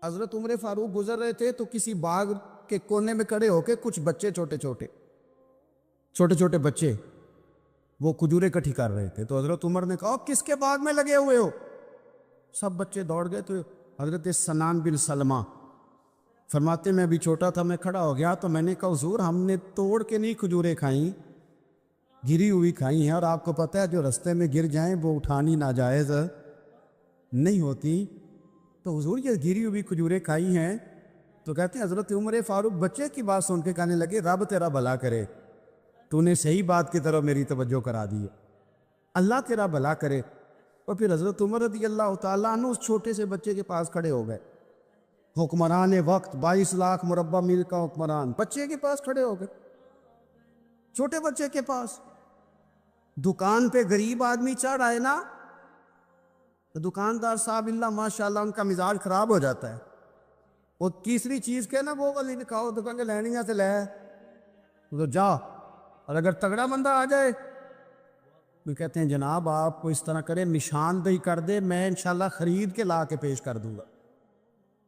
حضرت عمر فاروق گزر رہے تھے تو کسی باغ کے کونے میں کھڑے ہو کے کچھ بچے چھوٹے چھوٹے بچے وہ کھجوریں اکٹھی کر رہے تھے. تو حضرت عمر نے کہا کس کے باغ میں لگے ہوئے ہو؟ سب بچے دوڑ گئے. تو حضرت سنان بن سلمہ فرماتے میں ابھی چھوٹا تھا, میں کھڑا ہو گیا تو میں نے کہا حضور ہم نے توڑ کے نہیں کھجوریں کھائیں, گری ہوئی کھائی ہیں, اور آپ کو پتہ ہے جو رستے میں گر جائیں وہ اٹھانی ناجائز نہیں ہوتی, تو حضور یہ گری ہوئی کھجوریں کھائی ہیں. تو کہتے ہیں حضرت عمر فاروق بچے کی بات سن کے کہنے لگے رب تیرا بھلا کرے, تو نے صحیح بات کی طرف میری توجہ کرا دی ہے, اللہ تیرا بھلا کرے. اور پھر حضرت عمر رضی اللہ تعالیٰ عنہ اس چھوٹے سے بچے کے پاس کھڑے ہو گئے, حکمران وقت 22 لاکھ مربع میل کا حکمران بچے کے پاس کھڑے ہو گئے, چھوٹے بچے کے پاس. دکان پہ غریب آدمی چڑھ آئے نا تو دکاندار صاحب اللہ ماشاءاللہ ان کا مزاج خراب ہو جاتا ہے. وہ تیسری چیز کے نا وہ والی دکھاؤ دکان کے لینیاں سے لے تو جا, اور اگر تگڑا بندہ آ جائے تو کہتے ہیں جناب آپ کو اس طرح کرے نشاندہی کر دے, میں انشاءاللہ خرید کے لا کے پیش کر دوں گا.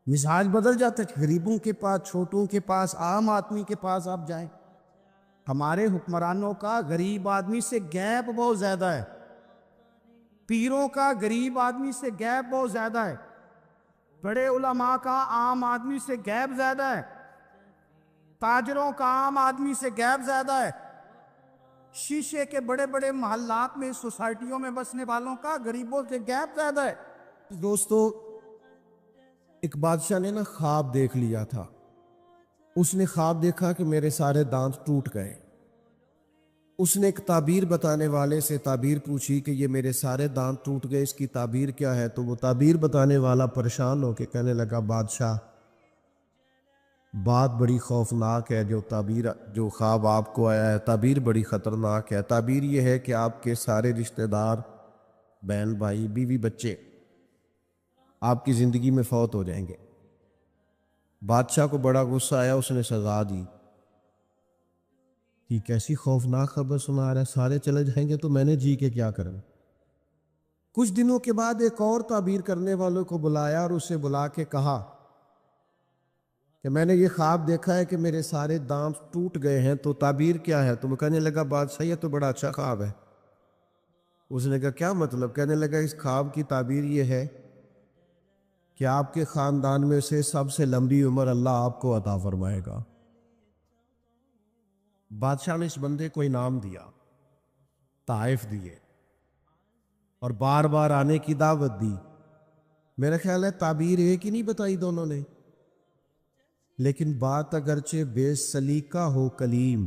مزاج بدل جاتا ہے, غریبوں کے پاس, چھوٹوں کے پاس, عام آدمی کے پاس آپ جائیں. ہمارے حکمرانوں کا غریب آدمی سے گیپ بہت زیادہ ہے, پیروں کا غریب آدمی سے گیپ بہت زیادہ ہے, بڑے علماء کا عام آدمی سے گیپ زیادہ ہے, تاجروں کا عام آدمی سے گیپ زیادہ ہے, شیشے کے بڑے بڑے محلات میں سوسائٹیوں میں بسنے والوں کا غریبوں سے گیپ زیادہ ہے. دوستو ایک بادشاہ نے نا خواب دیکھ لیا تھا, اس نے خواب دیکھا کہ میرے سارے دانت ٹوٹ گئے. اس نے ایک تعبیر بتانے والے سے تعبیر پوچھی کہ یہ میرے سارے دانت ٹوٹ گئے, اس کی تعبیر کیا ہے؟ تو وہ تعبیر بتانے والا پریشان ہو کے کہنے لگا بادشاہ بات بڑی خوفناک ہے, جو خواب آپ کو آیا ہے تعبیر بڑی خطرناک ہے. تعبیر یہ ہے کہ آپ کے سارے رشتہ دار, بہن بھائی, بیوی بچے آپ کی زندگی میں فوت ہو جائیں گے. بادشاہ کو بڑا غصہ آیا, اس نے سزا دی. کہ کیسی خوفناک خبر سنا رہا ہے, سارے چلے جائیں گے تو میں نے جی کے کیا کرنا. کچھ دنوں کے بعد ایک اور تعبیر کرنے والوں کو بلایا اور اسے بلا کے کہا کہ میں نے یہ خواب دیکھا ہے کہ میرے سارے دانت ٹوٹ گئے ہیں, تو تعبیر کیا ہے؟ تو وہ کہنے لگا بادشاہ یہ تو بڑا اچھا خواب ہے. اس نے کہا کیا مطلب؟ کہنے لگا اس خواب کی تعبیر یہ ہے کہ آپ کے خاندان میں سے سب سے لمبی عمر اللہ آپ کو عطا فرمائے گا. بادشاہ نے اس بندے کو انعام دیا, تحائف دیے اور بار بار آنے کی دعوت دی. میرا خیال ہے تعبیر ایک ہی نہیں بتائی دونوں نے, لیکن بات اگرچہ بے سلیقہ ہو کلیم,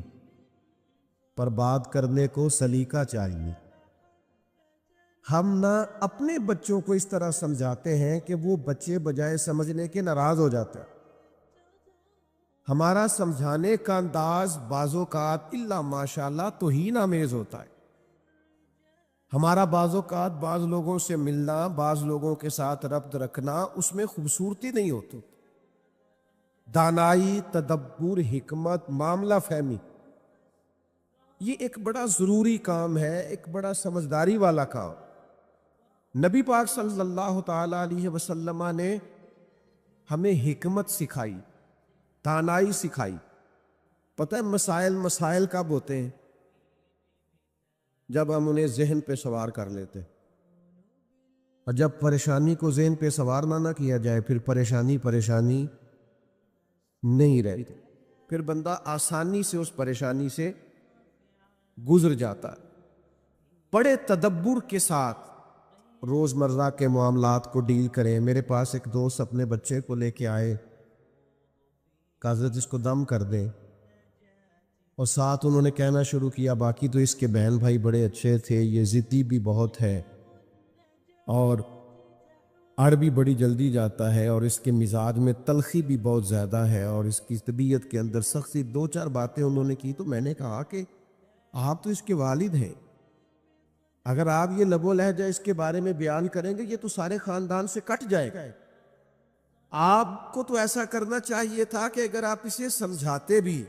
پر بات کرنے کو سلیقہ چاہیے. ہم نہ اپنے بچوں کو اس طرح سمجھاتے ہیں کہ وہ بچے بجائے سمجھنے کے ناراض ہو جاتے ہیں. ہمارا سمجھانے کا انداز بعض اوقات الا ماشاءاللہ توہین آمیز ہوتا ہے. ہمارا بعض اوقات بعض لوگوں سے ملنا, بعض لوگوں کے ساتھ ربط رکھنا, اس میں خوبصورتی نہیں ہوتی. دانائی, تدبر, حکمت, معاملہ فہمی, یہ ایک بڑا ضروری کام ہے, ایک بڑا سمجھداری والا کام. نبی پاک صلی اللہ تعالی علیہ وسلم نے ہمیں حکمت سکھائی, دانائی سکھائی. پتہ ہے مسائل کب ہوتے ہیں؟ جب ہم انہیں ذہن پہ سوار کر لیتے, اور جب پریشانی کو ذہن پہ سوار نہ کیا جائے پھر پریشانی نہیں رہتی, پھر بندہ آسانی سے اس پریشانی سے گزر جاتا ہے. بڑے تدبر کے ساتھ روزمرہ کے معاملات کو ڈیل کریں. میرے پاس ایک دوست اپنے بچے کو لے کے آئے, کہ حضرت اس کو دم کر دیں, اور ساتھ انہوں نے کہنا شروع کیا باقی تو اس کے بہن بھائی بڑے اچھے تھے, یہ ضدی بھی بہت ہے اور اڑ بھی بڑی جلدی جاتا ہے, اور اس کے مزاج میں تلخی بھی بہت زیادہ ہے, اور اس کی طبیعت کے اندر سختی. 2-4 باتیں انہوں نے کی. تو میں نے کہا کہ آپ تو اس کے والد ہیں, اگر آپ یہ لب و لہجہ اس کے بارے میں بیان کریں گے یہ تو سارے خاندان سے کٹ جائے گا. آپ کو تو ایسا کرنا چاہیے تھا کہ اگر آپ اسے سمجھاتے بھی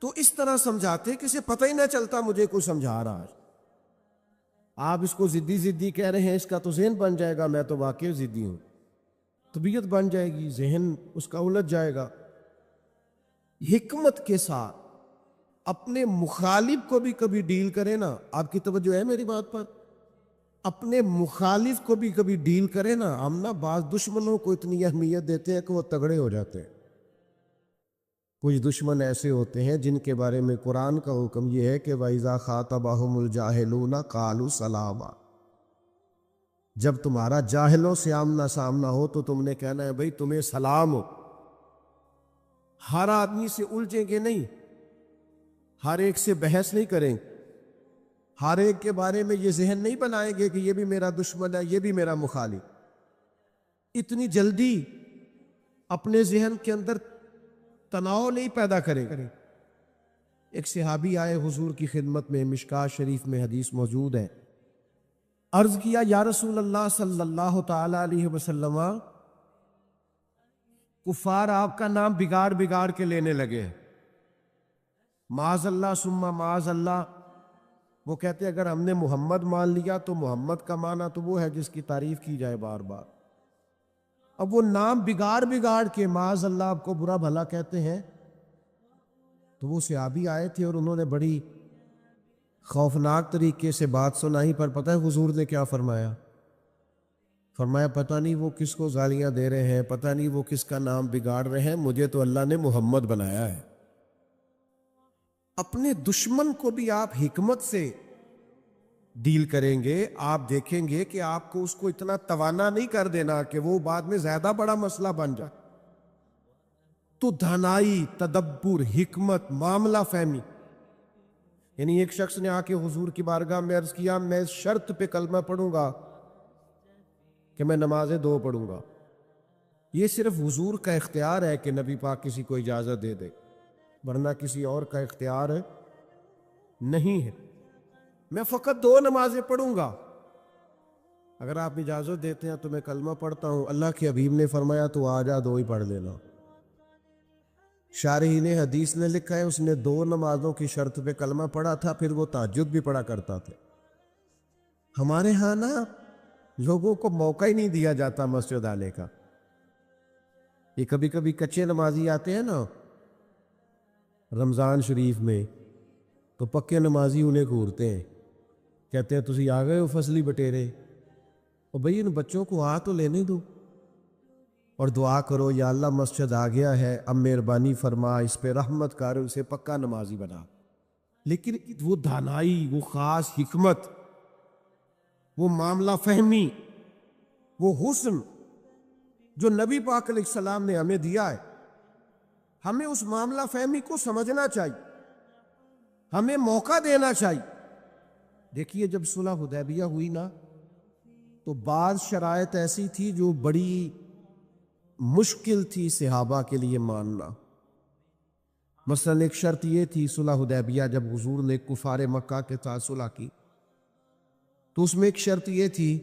تو اس طرح سمجھاتے کہ اسے پتہ ہی نہ چلتا مجھے کوئی سمجھا رہا ہے. آپ اس کو ضدی کہہ رہے ہیں, اس کا تو ذہن بن جائے گا میں تو واقعی ضدی ہوں. طبیعت بن جائے گی، ذہن اس کا الجھ جائے گا۔ حکمت کے ساتھ اپنے مخالف کو بھی کبھی ڈیل کرے نا، آپ کی توجہ ہے میری بات پر؟ اپنے مخالف کو بھی کبھی ڈیل کرے نا، ہم نا بعض دشمنوں کو اتنی اہمیت دیتے ہیں کہ وہ تگڑے ہو جاتے ہیں۔ کچھ دشمن ایسے ہوتے ہیں جن کے بارے میں قرآن کا حکم یہ ہے کہ وَإِذَا خَاطَبَهُمُ الْجَاهِلُونَ قَالُوا سَلَامًا، جب تمہارا جاہلوں سے آمنا سامنا ہو تو تم نے کہنا ہے بھئی تمہیں سلام ہو۔ ہر آدمی سے الجھیں گے نہیں، ہر ایک سے بحث نہیں کریں، ہر ایک کے بارے میں یہ ذہن نہیں بنائیں گے کہ یہ بھی میرا دشمن ہے، یہ بھی میرا مخالف۔ اتنی جلدی اپنے ذہن کے اندر تناؤ نہیں پیدا کریں۔ ایک صحابی آئے حضور کی خدمت میں، مشکات شریف میں حدیث موجود ہے۔ عرض کیا یا رسول اللہ صلی اللہ تعالی علیہ وسلم، کفار آپ کا نام بگاڑ بگاڑ کے لینے لگے ہیں، معاذ اللہ ثم معاذ اللہ۔ وہ کہتے اگر ہم نے محمد مان لیا تو محمد کا معنی تو وہ ہے جس کی تعریف کی جائے بار بار۔ اب وہ نام بگاڑ بگاڑ کے معاذ اللہ آپ کو برا بھلا کہتے ہیں۔ تو وہ صحابی آئے تھے اور انہوں نے بڑی خوفناک طریقے سے بات سنائی، پر پتہ ہے حضور نے کیا فرمایا؟ فرمایا پتہ نہیں وہ کس کو گالیاں دے رہے ہیں، پتہ نہیں وہ کس کا نام بگاڑ رہے ہیں، مجھے تو اللہ نے محمد بنایا ہے۔ اپنے دشمن کو بھی آپ حکمت سے ڈیل کریں گے، آپ دیکھیں گے کہ آپ کو اس کو اتنا توانا نہیں کر دینا کہ وہ بعد میں زیادہ بڑا مسئلہ بن جائے۔ تو دھانائی، تدبر، حکمت، معاملہ فہمی، یعنی ایک شخص نے آ کے حضور کی بارگاہ میں عرض کیا میں اس شرط پہ کلمہ پڑھوں گا کہ میں نمازیں 2 پڑھوں گا۔ یہ صرف حضور کا اختیار ہے کہ نبی پاک کسی کو اجازت دے دے، ورنہ کسی اور کا اختیار نہیں ہے۔ میں فقط 2 نمازیں پڑھوں گا، اگر آپ اجازت دیتے ہیں تو میں کلمہ پڑھتا ہوں۔ اللہ کے حبیب نے فرمایا تو آ جا 2 ہی پڑھ لینا۔ شارحین حدیث نے لکھا ہے اس نے 2 نمازوں کی شرط پہ کلمہ پڑھا تھا، پھر وہ تہجد بھی پڑھا کرتا تھا۔ ہمارے ہاں نا لوگوں کو موقع ہی نہیں دیا جاتا مسجد آنے کا۔ یہ کبھی کبھی کچے نمازی آتے ہیں نا رمضان شریف میں، تو پکے نمازی انہیں گھورتے ہیں، کہتے ہیں تسی آ گئے ہو فصلی بٹیرے، اور بھئی ان بچوں کو آ تو لینے دو، اور دعا کرو یا اللہ مسجد آ گیا ہے، اب مہربانی فرما اس پہ رحمت کر، اسے پکا نمازی بنا۔ لیکن وہ دانائی، وہ خاص حکمت، وہ معاملہ فہمی، وہ حسن جو نبی پاک علیہ السلام نے ہمیں دیا ہے، ہمیں اس معاملہ فہمی کو سمجھنا چاہیے، ہمیں موقع دینا چاہیے۔ دیکھیے جب صلح حدیبیہ ہوئی نا تو بعض شرائط ایسی تھی جو بڑی مشکل تھی صحابہ کے لیے ماننا۔ مثلا ایک شرط یہ تھی صلح حدیبیہ جب حضور نے کفار مکہ کے ساتھ صلح کی تو اس میں ایک شرط یہ تھی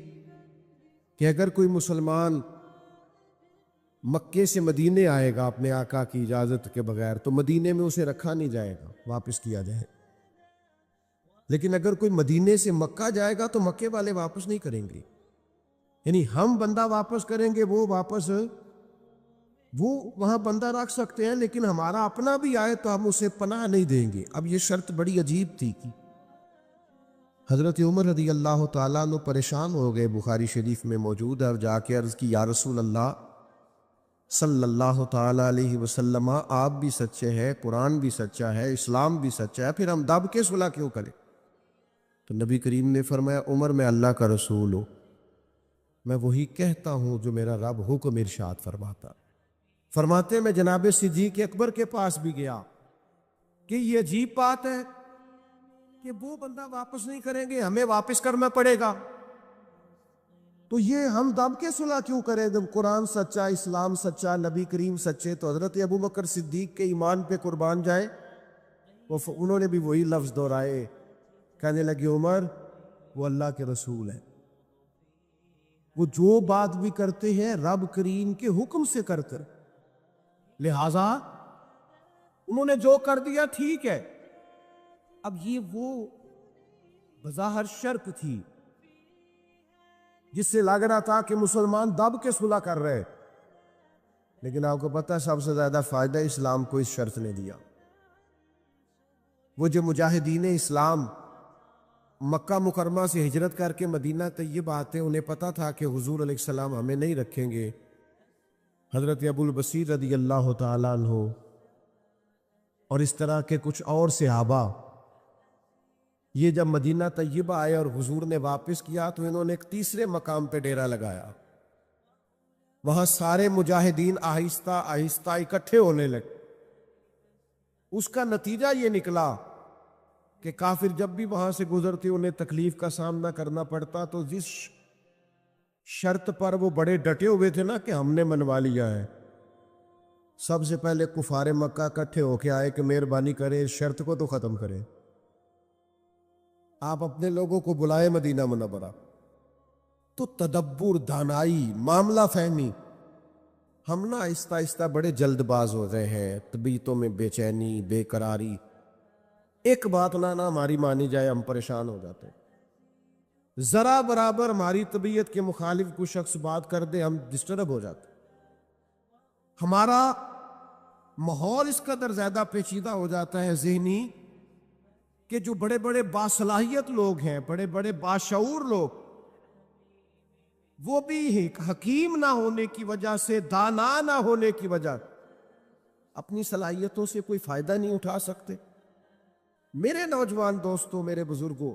کہ اگر کوئی مسلمان مکے سے مدینے آئے گا اپنے آقا کی اجازت کے بغیر تو مدینے میں اسے رکھا نہیں جائے گا، واپس کیا جائے۔ لیکن اگر کوئی مدینے سے مکہ جائے گا تو مکے والے واپس نہیں کریں گے، یعنی ہم بندہ واپس کریں گے، وہ وہاں بندہ رکھ سکتے ہیں، لیکن ہمارا اپنا بھی آئے تو ہم اسے پناہ نہیں دیں گے۔ اب یہ شرط بڑی عجیب تھی کہ حضرت عمر رضی اللہ تعالیٰ عنہ پریشان ہو گئے، بخاری شریف میں موجود ہے، اور جا کے عرض کی یا رسول اللہ صلی اللہ تعالیٰ علیہ وسلم، آپ بھی سچے ہیں، قرآن بھی سچا ہے، اسلام بھی سچا ہے، پھر ہم دب کے صلح کیوں کریں؟ تو نبی کریم نے فرمایا عمر میں اللہ کا رسول ہوں، میں وہی کہتا ہوں جو میرا رب حکم ارشاد فرماتا۔ فرماتے میں جناب صدیق اکبر کے پاس بھی گیا کہ یہ عجیب بات ہے کہ وہ بندہ واپس نہیں کریں گے، ہمیں واپس کرنا پڑے گا، تو یہ ہم دب کے صلح کیوں کریں جب قرآن سچا، اسلام سچا، نبی کریم سچے؟ تو حضرت ابو بکر صدیق کے ایمان پہ قربان جائے، انہوں نے بھی وہی لفظ دہرائے، کہنے لگے عمر وہ اللہ کے رسول ہیں، وہ جو بات بھی کرتے ہیں رب کریم کے حکم سے کرتے، لہذا انہوں نے جو کر دیا ٹھیک ہے۔ اب یہ وہ بظاہر شرط تھی جس سے لگ رہا تھا کہ مسلمان دب کے صلح کر رہے، لیکن آپ کو پتہ سب سے زیادہ فائدہ اسلام کو اس شرط نے دیا. وہ جو مجاہدین اسلام مکہ مکرمہ سے ہجرت کر کے مدینہ طیبہ آتے، انہیں پتہ تھا کہ حضور علیہ السلام ہمیں نہیں رکھیں گے. حضرت ابو البصیر رضی اللہ تعالیٰ عنہ اور اس طرح کے کچھ اور صحابہ، یہ جب مدینہ طیبہ آئے اور حضور نے واپس کیا تو انہوں نے ایک تیسرے مقام پہ ڈیرا لگایا. وہاں سارے مجاہدین آہستہ آہستہ اکٹھے ہونے لگے. اس کا نتیجہ یہ نکلا کہ کافر جب بھی وہاں سے گزرتے انہیں تکلیف کا سامنا کرنا پڑتا، تو جس شرط پر وہ بڑے ڈٹے ہوئے تھے نا کہ ہم نے منوا لیا ہے، سب سے پہلے کفار مکہ اکٹھے ہو کے آئے کہ مہربانی کرے اس شرط کو تو ختم کرے. آپ اپنے لوگوں کو بلائے مدینہ منورہ. تو تدبر، دانائی، معاملہ فہمی. ہم نا آہستہ آہستہ بڑے جلد باز ہو رہے ہیں، طبیعتوں میں بے چینی، بے قراری. ایک بات نہ ہماری مانی جائے ہم پریشان ہو جاتے ہیں. ذرا برابر ہماری طبیعت کے مخالف کوئی شخص بات کر دے ہم ڈسٹرب ہو جاتے ہیں. ہمارا ماحول اس قدر زیادہ پیچیدہ ہو جاتا ہے ذہنی کہ جو بڑے بڑے باصلاحیت لوگ ہیں، بڑے بڑے باشعور لوگ، وہ بھی حکیم نہ ہونے کی وجہ سے، دانا نہ ہونے کی وجہ اپنی صلاحیتوں سے کوئی فائدہ نہیں اٹھا سکتے. میرے نوجوان دوستوں، میرے بزرگوں،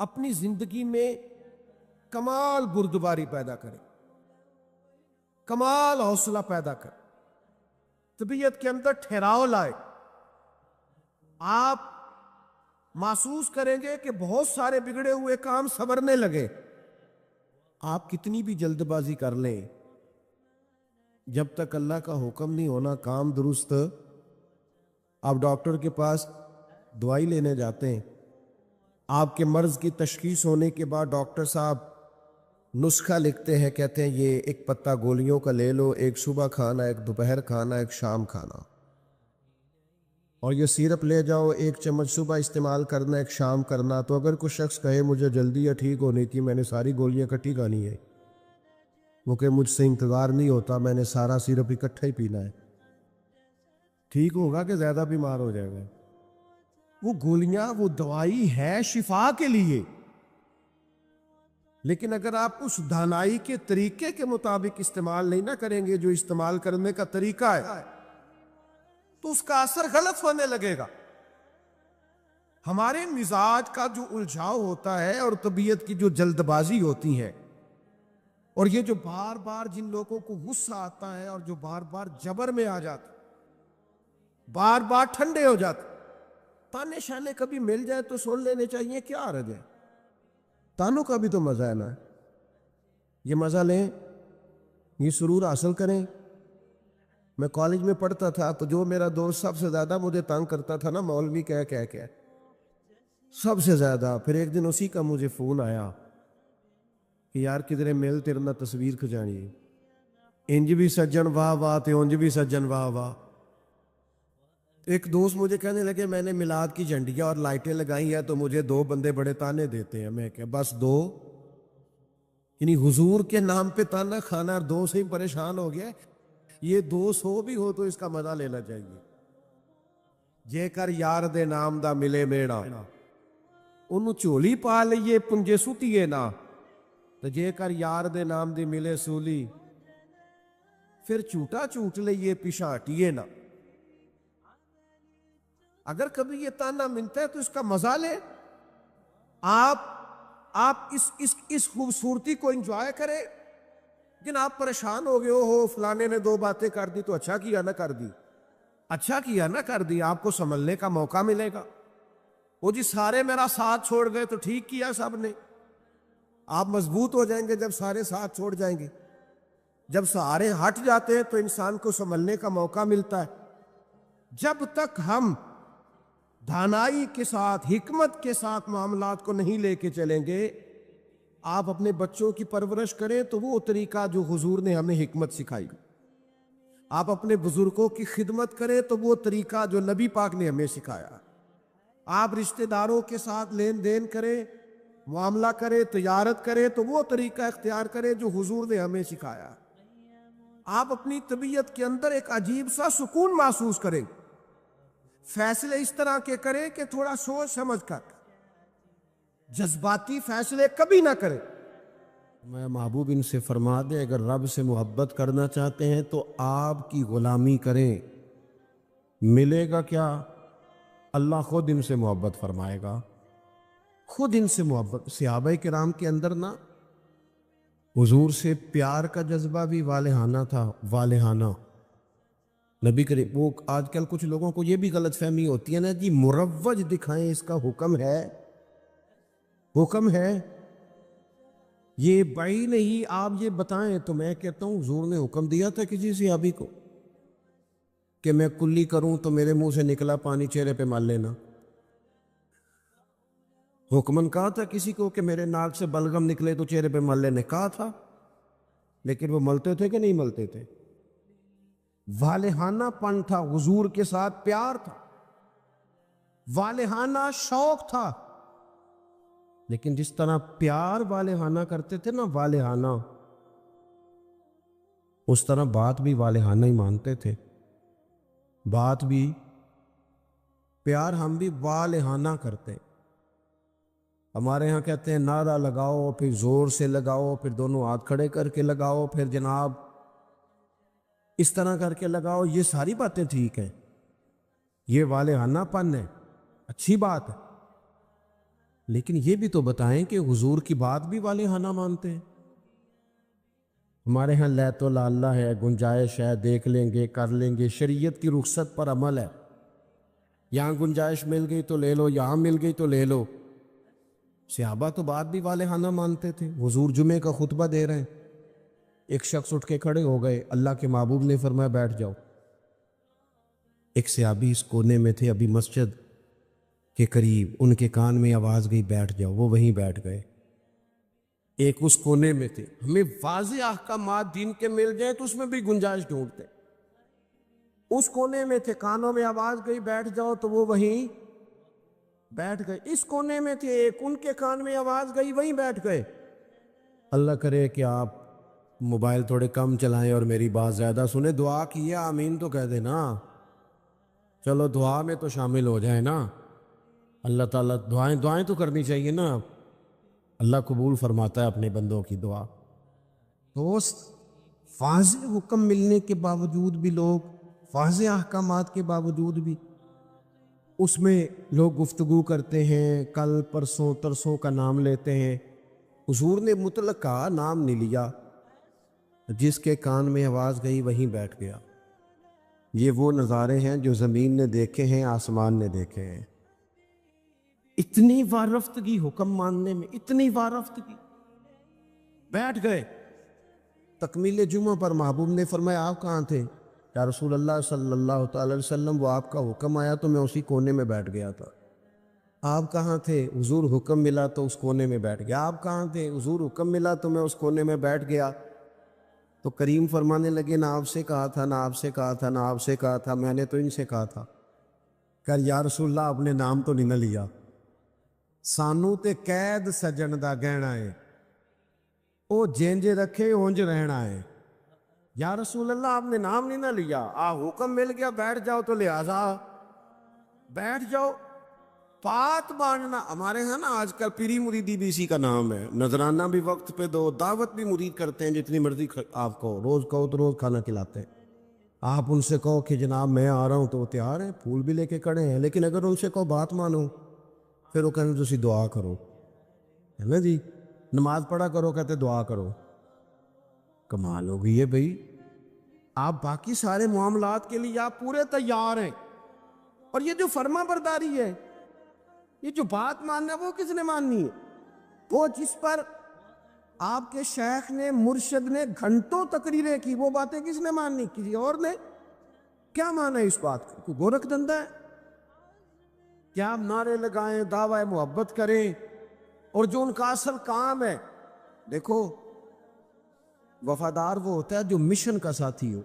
اپنی زندگی میں کمال بردباری پیدا کریں، کمال حوصلہ پیدا کریں، طبیعت کے اندر ٹھہراؤ لائے. آپ محسوس کریں گے کہ بہت سارے بگڑے ہوئے کام سنورنے لگے. آپ کتنی بھی جلد بازی کر لیں، جب تک اللہ کا حکم نہیں ہونا کام درست. آپ ڈاکٹر کے پاس دوائی لینے جاتے ہیں، آپ کے مرض کی تشخیص ہونے کے بعد ڈاکٹر صاحب نسخہ لکھتے ہیں، کہتے ہیں یہ ایک پتہ گولیوں کا لے لو، ایک صبح کھانا، ایک دوپہر کھانا، ایک شام کھانا. اور یہ سیرپ لے جاؤ، ایک چمچ صبح استعمال کرنا، ایک شام کرنا. تو اگر کوئی شخص کہے مجھے جلدی یا ٹھیک ہونی تھی، میں نے ساری گولیاں اکٹھی کھانی ہے، وہ کہ مجھ سے انتظار نہیں ہوتا، میں نے سارا سیرپ اکٹھا ہی پینا ہے، ٹھیک ہوگا کہ زیادہ بیمار ہو جائے گا؟ وہ گولیاں، وہ دوائی ہے شفا کے لیے، لیکن اگر آپ اس دانائی کے طریقے کے مطابق استعمال نہیں نہ کریں گے جو استعمال کرنے کا طریقہ ہے، تو اس کا اثر غلط ہونے لگے گا. ہمارے مزاج کا جو الجھاؤ ہوتا ہے اور طبیعت کی جو جلد بازی ہوتی ہے، اور یہ جو بار بار جن لوگوں کو غصہ آتا ہے اور جو بار بار جبر میں آ جاتے، بار بار ٹھنڈے ہو جاتے، تانے شانے کبھی مل جائے تو سن لینے چاہیے، کیا حرج ہے؟ تانوں کا بھی تو مزہ ہے نا. یہ مزہ لیں، یہ سرور حاصل کریں. میں کالج میں پڑھتا تھا تو جو میرا دوست سب سے زیادہ مجھے تنگ کرتا تھا نا، مولوی کہہ سب سے زیادہ. پھر ایک دن اسی کا مجھے فون آیا کہ یار کدھرے مل تیرے نہ تصویر کھچانی ہے، انج بھی سجن واہ واہ تے انج بھی سجن واہ واہ. ایک دوست مجھے کہنے لگے میں نے میلاد کی جھنڈیاں اور لائٹیں لگائی ہیں تو مجھے 2 بندے بڑے تانے دیتے ہیں. میں کہ بس 2، یعنی حضور کے نام پہ تانا کھانا اور 2 سے ہی پریشان ہو گیا. یہ 200 بھی ہو تو اس کا مزہ لینا چاہیے. جے کر یار دے نام دا ملے میڑا، انہوں چولی پا لئیے پنجے سٹیے نا. تو جے کر یار دے نام دی ملے سولی، پھر چوٹا چوٹ لئیے پیشا ہٹیے نا. اگر کبھی یہ تانا ملتا ہے تو اس کا مزہ لیں. آپ اس خوبصورتی کو انجوائے کریں. لیکن آپ پریشان ہو گئے ہو فلانے نے 2 باتیں کر دی تو اچھا کیا نہ کر دی، اچھا کیا نہ کر دی، آپ کو سنبھلنے کا موقع ملے گا. وہ جی سارے میرا ساتھ چھوڑ گئے تو ٹھیک کیا سب نے. آپ مضبوط ہو جائیں گے جب سارے ساتھ چھوڑ جائیں گے. جب سارے ہٹ جاتے ہیں تو انسان کو سنبھلنے کا موقع ملتا ہے. جب تک ہم دانائی کے ساتھ، حکمت کے ساتھ معاملات کو نہیں لے کے چلیں گے، آپ اپنے بچوں کی پرورش کریں تو وہ طریقہ جو حضور نے ہمیں حکمت سکھائی، آپ اپنے بزرگوں کی خدمت کریں تو وہ طریقہ جو نبی پاک نے ہمیں سکھایا، آپ رشتہ داروں کے ساتھ لین دین کریں، معاملہ کریں، تجارت کریں تو وہ طریقہ اختیار کریں جو حضور نے ہمیں سکھایا. آپ اپنی طبیعت کے اندر ایک عجیب سا سکون محسوس کریں، فیصلے اس طرح کے کریں کہ تھوڑا سوچ سمجھ کر، جذباتی فیصلے کبھی نہ کریں۔ میں محبوب ان سے فرما دے اگر رب سے محبت کرنا چاہتے ہیں تو آپ کی غلامی کریں، ملے گا کیا؟ اللہ خود ان سے محبت فرمائے گا، خود ان سے محبت۔ صحابہ کرام کے اندر نا حضور سے پیار کا جذبہ بھی والہانہ تھا، والہانہ۔ نبی کریم، وہ آج کل کچھ لوگوں کو یہ بھی غلط فہمی ہوتی ہے نا جی، مروج دکھائیں اس کا حکم ہے، حکم ہے، یہ بھائی نہیں، آپ یہ بتائیں تو میں کہتا ہوں حضور نے حکم دیا تھا کسی صحابی کو کہ میں کلی کروں تو میرے منہ سے نکلا پانی چہرے پہ مل لینا؟ حکمن کہا تھا کسی کو کہ میرے ناک سے بلغم نکلے تو چہرے پہ مل لینے؟ کہا تھا، لیکن وہ ملتے تھے کہ نہیں ملتے تھے؟ والہانہ پن تھا، حضور کے ساتھ پیار تھا، والہانہ شوق تھا، لیکن جس طرح پیار والہانہ کرتے تھے نا، والہانہ، اس طرح بات بھی والہانہ ہی مانتے تھے، بات بھی، پیار ہم بھی والہانہ کرتے۔ ہمارے ہاں کہتے ہیں نعرہ لگاؤ، پھر زور سے لگاؤ، پھر دونوں ہاتھ کھڑے کر کے لگاؤ، پھر جناب اس طرح کر کے لگاؤ، یہ ساری باتیں ٹھیک ہیں، یہ والہانہ پن ہے، اچھی بات ہے، لیکن یہ بھی تو بتائیں کہ حضور کی بات بھی والہانہ مانتے ہیں؟ ہمارے ہاں لیت و لالا ہے، گنجائش ہے، دیکھ لیں گے، کر لیں گے، شریعت کی رخصت پر عمل ہے، یہاں گنجائش مل گئی تو لے لو، یہاں مل گئی تو لے لو۔ صحابہ تو بات بھی والہانہ مانتے تھے۔ حضور جمعے کا خطبہ دے رہے ہیں، ایک شخص اٹھ کے کھڑے ہو گئے، اللہ کے محبوب نے فرمایا بیٹھ جاؤ۔ ایک صحابی اس کونے میں تھے ابھی مسجد کے قریب، ان کے کان میں آواز گئی بیٹھ جاؤ، وہ وہیں بیٹھ گئے۔ ایک اس کونے میں تھے، ہمیں واضح احکامات دین کے مل جائیں تو اس میں بھی گنجائش ڈھونڈتے، اس کونے میں تھے، کانوں میں آواز گئی بیٹھ جاؤ تو وہ وہیں بیٹھ گئے۔ اس کونے میں تھے ایک، ان کے کان میں آواز گئی وہیں بیٹھ گئے۔ اللہ کرے کہ آپ موبائل تھوڑے کم چلائیں اور میری بات زیادہ سنیں، دعا کیے آمین تو کہہ دیں نا، چلو دعا میں تو شامل ہو جائیں نا، اللہ تعالیٰ دعائیں تو کرنی چاہیے نا، اللہ قبول فرماتا ہے اپنے بندوں کی دعا۔ دوست، واضح حکم ملنے کے باوجود بھی لوگ، واضح احکامات کے باوجود بھی اس میں لوگ گفتگو کرتے ہیں، کل پرسوں ترسوں کا نام لیتے ہیں۔ حضور نے مطلق کا نام نہیں لیا، جس کے کان میں آواز گئی وہیں بیٹھ گیا۔ یہ وہ نظارے ہیں جو زمین نے دیکھے ہیں، آسمان نے دیکھے ہیں۔ اتنی وارفتگی حکم ماننے میں، اتنی وارفتگی، بیٹھ گئے۔ تکمیل جمعہ پر محبوب نے فرمایا آپ کہاں تھے؟ یا رسول اللہ صلی اللہ تعالی علیہ وسلم، وہ آپ کا حکم آیا تو میں اسی کونے میں بیٹھ گیا تھا۔ آپ کہاں تھے؟ حضور حکم ملا تو اس کونے میں بیٹھ گیا۔ آپ کہاں تھے؟ حضور حکم ملا تو میں اس کونے میں بیٹھ گیا۔ تو کریم فرمانے لگے نہ آپ سے کہا تھا، نہ آپ سے کہا تھا، نہ آپ سے کہا تھا، میں نے تو ان سے کہا تھا۔ کہ یا رسول اللہ آپ نے نام تو نہیں نہ لیا، سانو تے قید سجن دا گہنا ہے، او جینج رکھے اونج رہنا ہے۔ یا رسول اللہ آپ نے نام نہیں نہ لیا، حکم مل گیا بیٹھ جاؤ تو لہذا بیٹھ جاؤ۔ بات ماننا ہمارے ہاں نا آج کل پیری مریدی بھی اسی کا نام ہے، نذرانہ بھی وقت پہ دو، دعوت بھی مرید کرتے ہیں جتنی مرضی آپ کو، روز کہو تو روز کھانا کھلاتے ہیں۔ آپ ان سے کہو کہ جناب میں آ رہا ہوں تو وہ تیار ہیں، پھول بھی لے کے کھڑے ہیں، لیکن اگر ان سے کہو بات مانو پھر وہ کہیں تسی دعا کرو، ہے نا جی، نماز پڑھا کرو کہتے دعا کرو۔ کمال ہو گئی ہے بھائی، آپ باقی سارے معاملات کے لیے آپ پورے تیار ہیں، اور یہ جو فرما برداری ہے، یہ جو بات ماننا ہے وہ کس نے ماننی ہے؟ وہ جس پر آپ کے شیخ نے، مرشد نے گھنٹوں تقریریں کی، وہ باتیں کس نے ماننی؟ کسی اور نے؟ کیا مانا ہے اس بات کا؟ کوئی گورکھ دھندا ہے؟ کیا آپ نعرے لگائیں، دعوی محبت کریں، اور جو ان کا اصل کام ہے، دیکھو وفادار وہ ہوتا ہے جو مشن کا ساتھی ہو،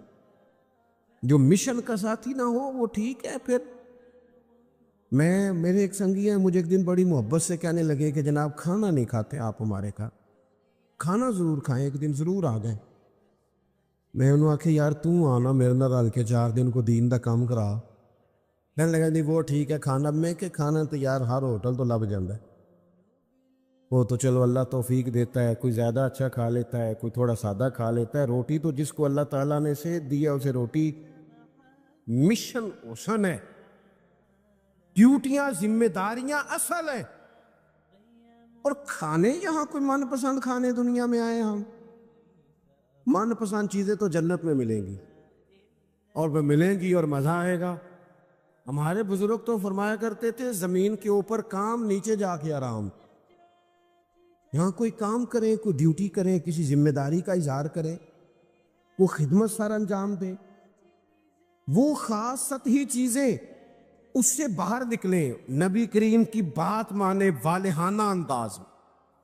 جو مشن کا ساتھی نہ ہو وہ ٹھیک ہے۔ پھر میرے ایک سنگی ہیں، مجھے ایک دن بڑی محبت سے کہنے لگے کہ جناب کھانا نہیں کھاتے آپ ہمارے گھر، کھانا ضرور کھائیں، ایک دن ضرور آ گئے۔ میں انہوں آکھے یار توں آنا میرے نال رل کے 4 دن کو دین دا کام کرا. کہنے لگا نہیں وہ ٹھیک ہے کھانا. میں کہ کھانا تو یار ہر ہوٹل تو لب جاندہ ہے, وہ تو چلو اللہ توفیق دیتا ہے, کوئی زیادہ اچھا کھا لیتا ہے, کوئی تھوڑا سادہ کھا لیتا ہے. روٹی تو جس کو اللہ تعالیٰ نے سے دیا اسے روٹی مشن حسن ہے, ڈیوٹیاں ذمہ داریاں اصل ہیں. اور کھانے یہاں کوئی من پسند کھانے دنیا میں آئے ہم, من پسند چیزیں تو جنت میں ملیں گی, اور وہ ملیں گی اور مزہ آئے گا. ہمارے بزرگ تو فرمایا کرتے تھے زمین کے اوپر کام, نیچے جا کے آرام. یہاں کوئی کام کرے, کوئی ڈیوٹی کرے, کسی ذمہ داری کا اظہار کرے, وہ خدمت سر انجام دے, وہ خاص سطحی چیزیں اس سے باہر نکلیں. نبی کریم کی بات مانے والہانہ انداز میں,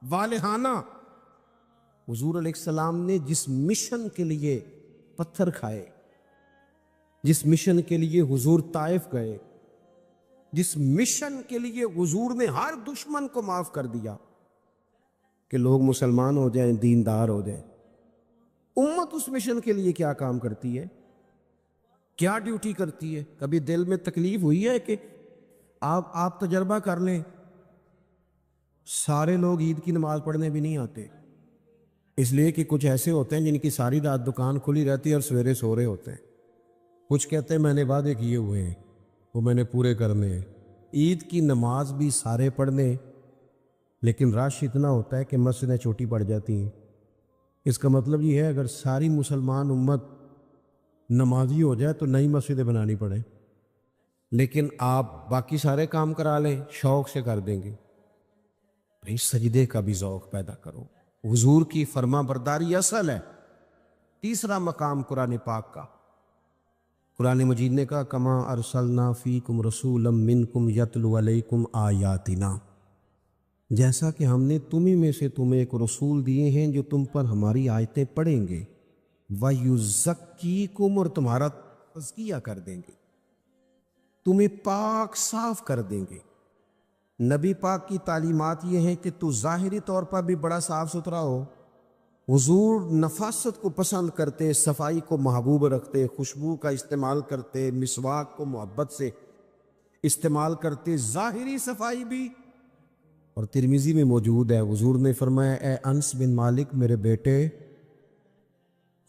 والہانہ. حضور علیہ السلام نے جس مشن کے لیے پتھر کھائے, جس مشن کے لیے حضور طائف گئے, جس مشن کے لیے حضور نے ہر دشمن کو معاف کر دیا کہ لوگ مسلمان ہو جائیں, دیندار ہو جائیں, امت اس مشن کے لیے کیا کام کرتی ہے, کیا ڈیوٹی کرتی ہے؟ کبھی دل میں تکلیف ہوئی ہے کہ آپ تجربہ کر لیں, سارے لوگ عید کی نماز پڑھنے بھی نہیں آتے, اس لیے کہ کچھ ایسے ہوتے ہیں جن کی ساری رات دکان کھلی رہتی ہے اور سویرے سو رہے ہوتے ہیں. کچھ کہتے ہیں میں نے وعدے کیے ہوئے ہیں وہ میں نے پورے کرنے ہیں. عید کی نماز بھی سارے پڑھنے, لیکن رش اتنا ہوتا ہے کہ مسجدیں چھوٹی پڑ جاتی ہیں. اس کا مطلب یہ ہے اگر ساری مسلمان امت نمازی ہو جائے تو نئی مسجدیں بنانی پڑے, لیکن آپ باقی سارے کام کرا لیں شوق سے کر دیں گے. بھئی سجدے کا بھی ذوق پیدا کرو, حضور کی فرما برداری اصل ہے. تیسرا مقام قرآن پاک کا, قرآن مجید نے کہا کما ارسلنا فیکم رسولا منکم یتلو علیکم آیاتنا, جیسا کہ ہم نے تمہیں میں سے تمہیں ایک رسول دیے ہیں جو تم پر ہماری آیتیں پڑھیں گے, وَيُزَكِّيكُمْ, اور تمہارا تزکیہ کر دیں گے, تمہیں پاک صاف کر دیں گے. نبی پاک کی تعلیمات یہ ہیں کہ تو ظاہری طور پر بھی بڑا صاف ستھرا ہو. حضور نفاست کو پسند کرتے, صفائی کو محبوب رکھتے, خوشبو کا استعمال کرتے, مسواک کو محبت سے استعمال کرتے, ظاہری صفائی بھی. اور ترمذی میں موجود ہے, حضور نے فرمایا اے انس بن مالک میرے بیٹے,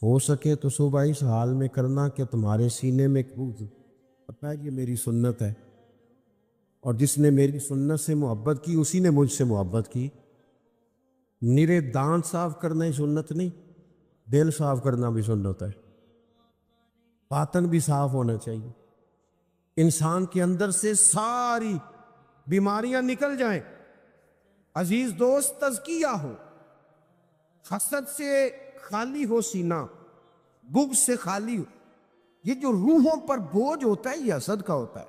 ہو سکے تو صبح اس حال میں کرنا کہ تمہارے سینے میں پتہ ہے یہ میری سنت ہے, اور جس نے میری سنت سے محبت کی اسی نے مجھ سے محبت کی. نرے دانت صاف کرنا ہی سنت نہیں, دل صاف کرنا بھی سنت ہے. باطن بھی صاف ہونا چاہیے, انسان کے اندر سے ساری بیماریاں نکل جائیں. عزیز دوست, تزکیہ ہو, حسد سے خالی ہو سینہ, بغض سے خالی ہو. یہ جو روحوں پر بوجھ ہوتا ہے یہ حسد کا ہوتا ہے,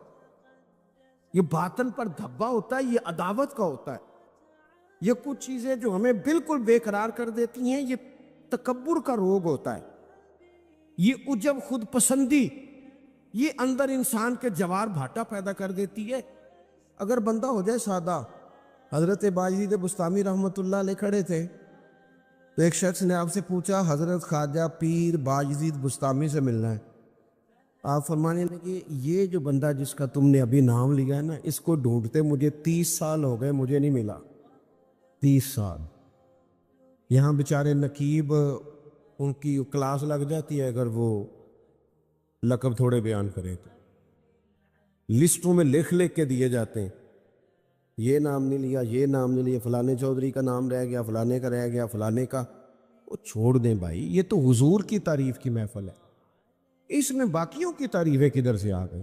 یہ باطن پر دھبا ہوتا ہے یہ عداوت کا ہوتا ہے. یہ کچھ چیزیں جو ہمیں بالکل بے قرار کر دیتی ہیں یہ تکبر کا روگ ہوتا ہے. یہ عجب خود پسندی یہ اندر انسان کے جوار بھاٹا پیدا کر دیتی ہے. اگر بندہ ہو جائے سادہ, حضرت باجید بستامی رحمۃ اللہ علیہ کھڑے تھے تو ایک شخص نے آپ سے پوچھا حضرت خواجہ پیر باجید بستامی سے ملنا ہے. آپ فرمانے لگے یہ جو بندہ جس کا تم نے ابھی نام لیا ہے نا, اس کو ڈھونڈتے مجھے 30 سال ہو گئے, مجھے نہیں ملا. 30 سال. یہاں بیچارے نقیب ان کی کلاس لگ جاتی ہے اگر وہ لقب تھوڑے بیان کریں تو لسٹوں میں لکھ کے دیے جاتے ہیں, یہ نام نہیں لیا, یہ نام نہیں لیا, فلانے چودھری کا نام رہ گیا, فلانے کا رہ گیا, فلانے کا. وہ چھوڑ دیں بھائی, یہ تو حضور کی تعریف کی محفل ہے, اس میں باقیوں کی تعریفیں کدھر سے آ گئی,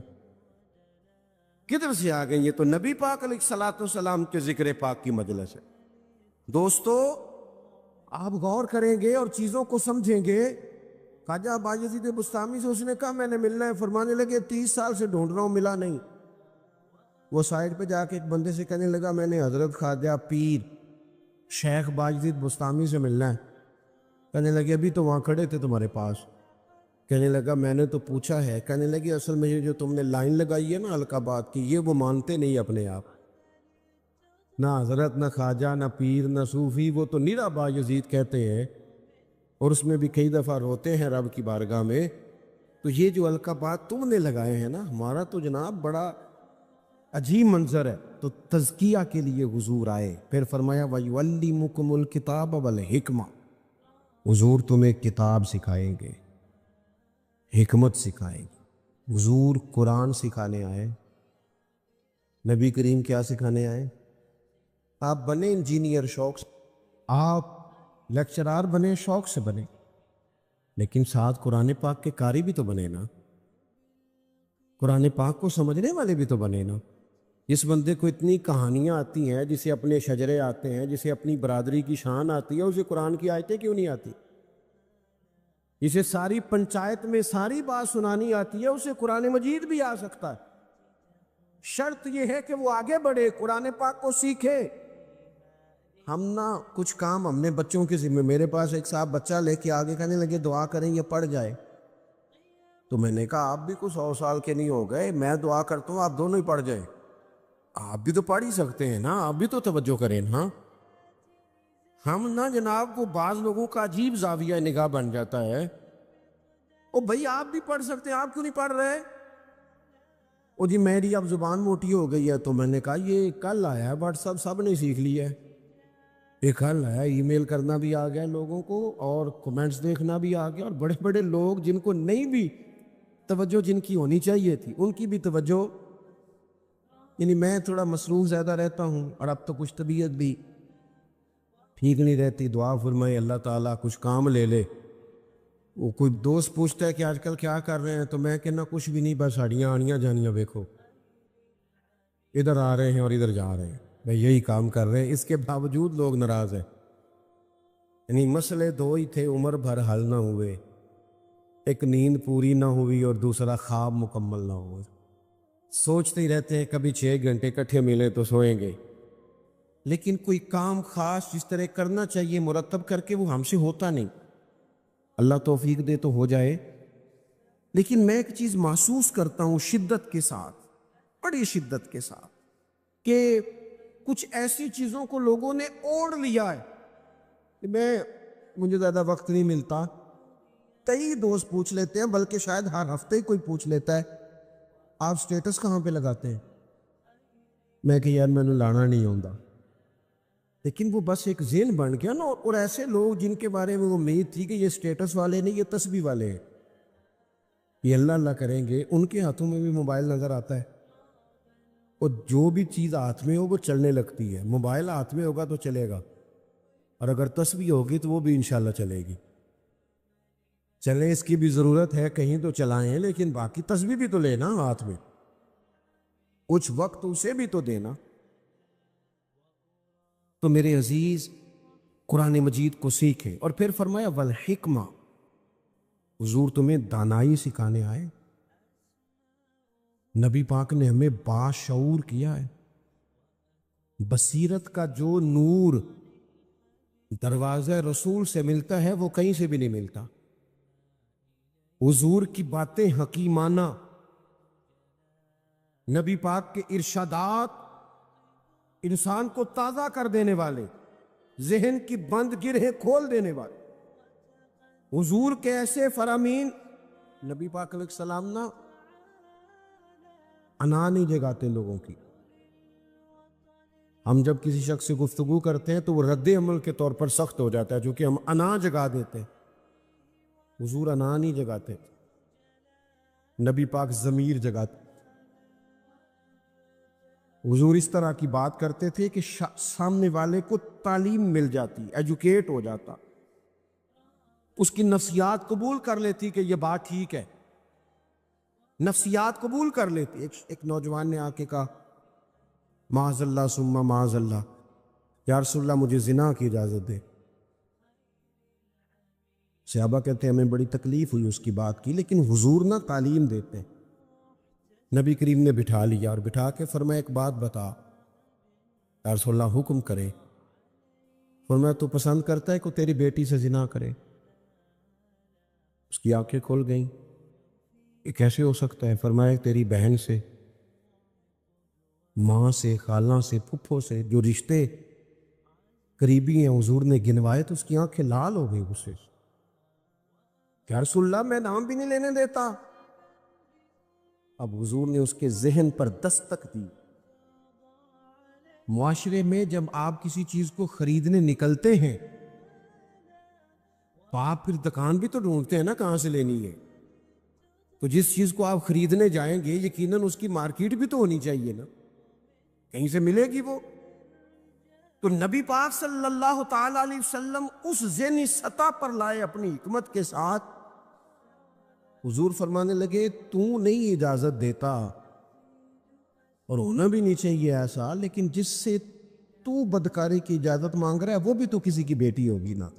کدھر سے آ گئی؟ یہ تو نبی پاک علیہ الصلوۃ والسلام کے ذکر پاک کی مجلس ہے. دوستو آپ غور کریں گے اور چیزوں کو سمجھیں گے. خواجہ باجید بستامی سے اس نے کہا میں نے ملنا ہے, فرمانے لگے 30 سال سے ڈھونڈ رہا ہوں, ملا نہیں. وہ سائڈ پہ جا کے ایک بندے سے کہنے لگا میں نے حضرت خواجہ پیر شیخ باجید بستامی سے ملنا ہے. کہنے لگے ابھی تو وہاں کھڑے تھے تمہارے پاس. کہنے لگا میں نے تو پوچھا ہے. کہنے لگے اصل میں یہ جو تم نے لائن لگائی ہے نا القابات کی, یہ وہ مانتے نہیں اپنے آپ, نہ حضرت نہ خواجہ نہ پیر نہ صوفی, وہ تو نیرا با یزید کہتے ہیں اور اس میں بھی کئی دفعہ روتے ہیں رب کی بارگاہ میں. تو یہ جو القابات تم نے لگائے ہیں نا، ہمارا تو جناب بڑا عجیب منظر ہے. تو تزکیہ کے لیے حضور آئے. پھر فرمایا وَيُعَلِّمُكُمُ الْكِتَابَ وَالْحِکْمَةَ، حضور تمہیں کتاب سکھائیں گے، حکمت سکھائیں گے. حضور قرآن سکھانے آئے. نبی کریم کیا سکھانے آئے؟ آپ بنے انجینئر شوق سے، آپ لیکچرار بنے شوق سے بنے، لیکن ساتھ قرآن پاک کے قاری بھی تو بنے نا، قرآن پاک کو سمجھنے والے بھی تو بنے نا. جس بندے کو اتنی کہانیاں آتی ہیں، جسے اپنے شجرے آتے ہیں، جسے اپنی برادری کی شان آتی ہے، اسے قرآن کی آیتیں کیوں نہیں آتی؟ جسے ساری پنچایت میں ساری بات سنانی آتی ہے، اسے قرآن مجید بھی آ سکتا ہے. شرط یہ ہے کہ وہ آگے بڑھے، قرآن پاک کو سیکھے. ہم نا کچھ کام ہم نے بچوں کے ذمہ، میرے پاس ایک صاحب بچہ لے کے آگے کہنے لگے دعا کریں یہ پڑھ جائے. تو میں نے کہا آپ بھی کچھ 100 سال کے نہیں ہو گئے، میں دعا کرتا ہوں آپ دونوں ہی پڑھ جائیں. آپ بھی تو پڑھ ہی سکتے ہیں نا، آپ بھی تو توجہ کریں نا. ہم نا جناب وہ بعض لوگوں کا عجیب زاویہ نگاہ بن جاتا ہے، او بھائی آپ بھی پڑھ سکتے ہیں، آپ کیوں نہیں پڑھ رہے؟ او جی میری اب زبان موٹی ہو گئی ہے. تو میں نے کہا یہ کل آیا ہے واٹس ایپ، سب نے سیکھ لیا ہے. یہ کل آیا، ای میل کرنا بھی آ گیا لوگوں کو، اور کمنٹس دیکھنا بھی آ گیا. اور بڑے بڑے لوگ جن کو نہیں بھی توجہ جن کی ہونی چاہیے تھی، ان کی بھی توجہ. یعنی میں تھوڑا مصروف زیادہ رہتا ہوں، اور اب تو کچھ طبیعت بھی ٹھیک نہیں رہتی. دعا فرمائے اللہ تعالیٰ کچھ کام لے لے. وہ کوئی دوست پوچھتا ہے کہ آج کل کیا کر رہے ہیں، تو میں کہنا کچھ بھی نہیں، بس ہڈیاں آنیاں جانیاں دیکھو، ادھر آ رہے ہیں اور ادھر جا رہے ہیں، میں یہی کام کر رہے ہیں. اس کے باوجود لوگ ناراض ہیں. یعنی مسئلے دو ہی تھے، عمر بھر حل نہ ہوئے. ایک نیند پوری نہ ہوئی اور دوسرا خواب مکمل نہ ہوئے. سوچتے ہی رہتے ہیں کبھی 6 گھنٹے اکٹھے ملے تو سوئیں گے، لیکن کوئی کام خاص جس طرح کرنا چاہیے مرتب کر کے وہ ہم سے ہوتا نہیں. اللہ توفیق دے تو ہو جائے. لیکن میں ایک چیز محسوس کرتا ہوں شدت کے ساتھ، بڑی شدت کے ساتھ، کہ کچھ ایسی چیزوں کو لوگوں نے اوڑھ لیا ہے. مجھے زیادہ وقت نہیں ملتا، کئی دوست پوچھ لیتے ہیں، بلکہ شاید ہر ہفتے ہی کوئی پوچھ لیتا ہے آپ سٹیٹس کہاں پہ لگاتے ہیں. میں کہ یار میں نے لانا نہیں ہوتا. لیکن وہ بس ایک ذہن بن گیا نا. اور ایسے لوگ جن کے بارے میں امید تھی کہ یہ سٹیٹس والے نہیں، یہ تسبیح والے ہیں، یہ اللہ اللہ کریں گے، ان کے ہاتھوں میں بھی موبائل نظر آتا ہے. اور جو بھی چیز ہاتھ میں ہو وہ چلنے لگتی ہے. موبائل ہاتھ میں ہوگا تو چلے گا، اور اگر تسبیح ہوگی تو وہ بھی انشاءاللہ چلے گی. چلیں اس کی بھی ضرورت ہے، کہیں تو چلائیں، لیکن باقی تسبیح بھی تو لینا ہاتھ میں، کچھ وقت اسے بھی تو دینا. تو میرے عزیز قرآن مجید کو سیکھیں. اور پھر فرمایا والحکمہ، حضور تمہیں دانائی سکھانے آئے. نبی پاک نے ہمیں باشعور کیا ہے. بصیرت کا جو نور دروازہ رسول سے ملتا ہے وہ کہیں سے بھی نہیں ملتا. حضور کی باتیں حکیمانہ، نبی پاک کے ارشادات انسان کو تازہ کر دینے والے، ذہن کی بند گرہیں کھول دینے والے. حضور کے ایسے فرامین، نبی پاک علیہ السلام نا انا نہیں جگاتے لوگوں کی. ہم جب کسی شخص سے گفتگو کرتے ہیں تو وہ رد عمل کے طور پر سخت ہو جاتا ہے، چونکہ ہم انا جگا دیتے ہیں. حضور انا نہیں جگاتے، نبی پاک ضمیر جگاتے. حضور اس طرح کی بات کرتے تھے کہ سامنے والے کو تعلیم مل جاتی، ایجوکیٹ ہو جاتا، اس کی نفسیات قبول کر لیتی کہ یہ بات ٹھیک ہے، نفسیات قبول کر لیتی. ایک نوجوان نے آ کے کہا معاذ اللہ ثم معاذ اللہ، یا رسول اللہ مجھے زنا کی اجازت دے. صحابہ کہتے ہیں ہمیں بڑی تکلیف ہوئی اس کی بات کی، لیکن حضور نہ تعلیم دیتے ہیں. نبی کریم نے بٹھا لیا اور بٹھا کے فرمایا ایک بات بتا. یا رسول اللہ حکم کرے. فرمایا تو پسند کرتا ہے کہ تیری بیٹی سے زنا کرے؟ اس کی آنکھیں کھل گئیں. یہ کیسے ہو سکتا ہے؟ فرمایا تیری بہن سے، ماں سے، خالہ سے، پھپھو سے، جو رشتے قریبی ہیں حضور نے گنوائے، تو اس کی آنکھیں لال ہو گئی غصے سے. کہ رسول اللہ میں نام بھی نہیں لینے دیتا. اب حضور نے اس کے ذہن پر دستک دی. معاشرے میں جب آپ کسی چیز کو خریدنے نکلتے ہیں تو آپ پھر دکان بھی تو ڈھونڈتے ہیں نا کہاں سے لینی ہے. تو جس چیز کو آپ خریدنے جائیں گے یقیناً اس کی مارکیٹ بھی تو ہونی چاہیے نا, کہیں سے ملے گی وہ. تو نبی پاک صلی اللہ تعالی علیہ وسلم اس ذہنی سطح پر لائے اپنی حکمت کے ساتھ. حضور فرمانے لگے تو نہیں اجازت دیتا اور ہونا بھی نہیں چاہیے ایسا, لیکن جس سے تو بدکاری کی اجازت مانگ رہا ہے وہ بھی تو کسی کی بیٹی ہوگی نا.